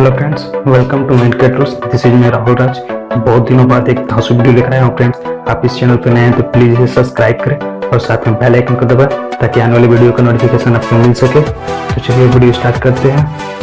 Hello friends, welcome to NIKON। This is मैं राहुल राज। बहुत दिनों बाद एक धांसू वीडियो लेकर आया हूँ फ्रेंड्स। आप इस चैनल पर नए हैं तो प्लीज इसे सब्सक्राइब करें और साथ में बेल आइकन को दबाएं ताकि आने वाली वीडियो का नोटिफिकेशन आपको मिल सके। तो चलिए वीडियो स्टार्ट करते हैं।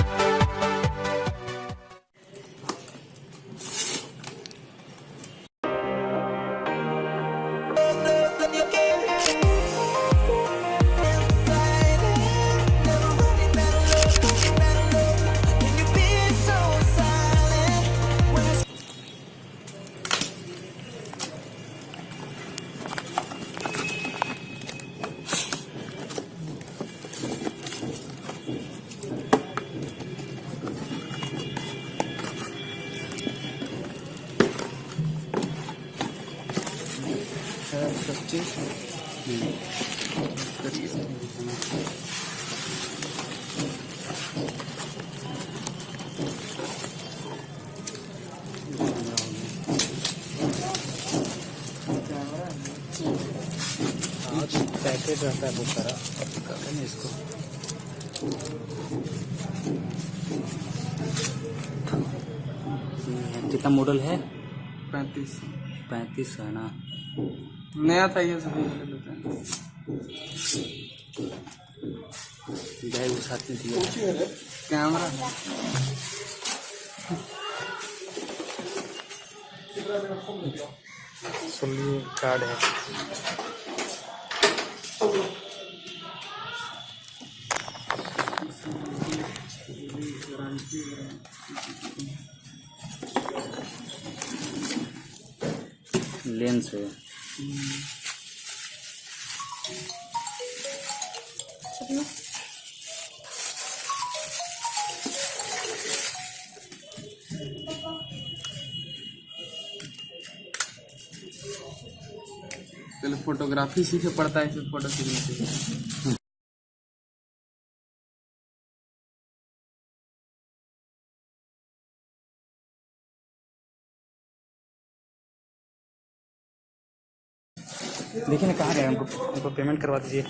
पैकेट रहता है बहुत सारा, करते हैं इसको। कितना मॉडल है? 35 है ना, नया था ये सब लेते हैं। बैग साथ में दिया कैमरा सोलियो कार्ड है। लेंस है। पहले फोटोग्राफी सीखे पड़ता है, फिर फोटो सीखने से। देखिए ना कहाँ गए, हमको पेमेंट करवा दीजिए।